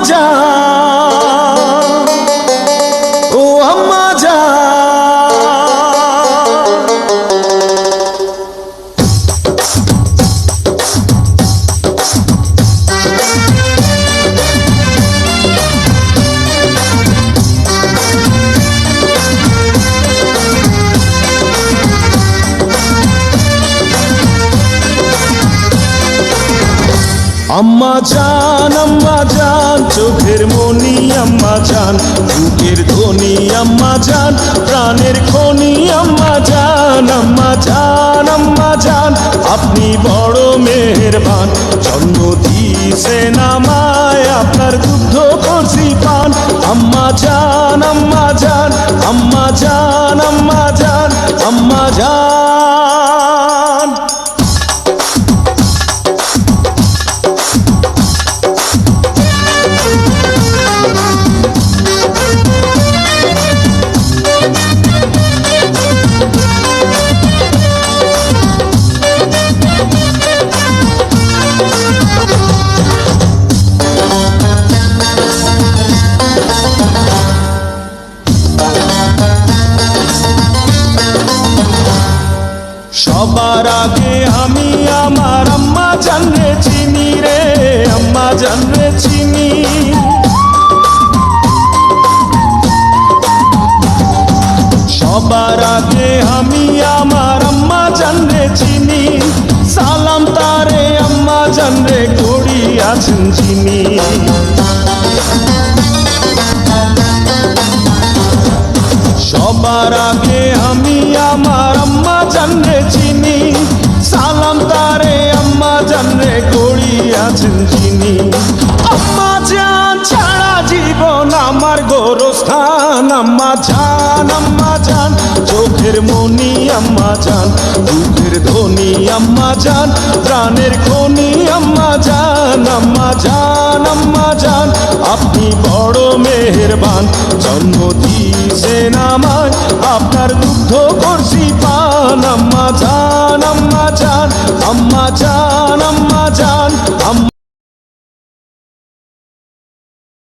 জান, ও আম্মা জান। আম্মা জান চোখের মনি আম্মা জান, বুকের ধ্বনি আম্মা জান, প্রাণের খনি আম্মা জান। আম্মা জান আপনি বড় মেহেরবান, জন্ম দিয়েছেন আমায়, আপনার দুগ্ধ করছি পান। আম্মা জান আম্মা জান আম্মা জান আম্মা জান আম্মা জান। সবার আগে আমি আমার আম্মা জানরে চিনি রে, আম্মা জানরে চিনি। সবার আগে আমি আমার আম্মা জানরে চিনি, সালাম তারে আম্মা জানরে করি আছেন চিনি। সবার আগে আমি আমার আম্মা জানরে চিনি, সালাম তারে আম্মা জানরে করি আছেন চিনি। আম্মা জান ছাড়া জীবন আমার গোরস্থান। আম্মা জান চোখের মনি আম্মা জান, বুকের ধ্বনি আম্মা জান, প্রাণের খনি আম্মা জান। আম্মা জান আপনি বড় মেহেরবান, জন্ম দিয়েছেন আমায়, আপনার দুগ্ধ করছি পান। আম্মা জান আম্মা জান আম্মা জান।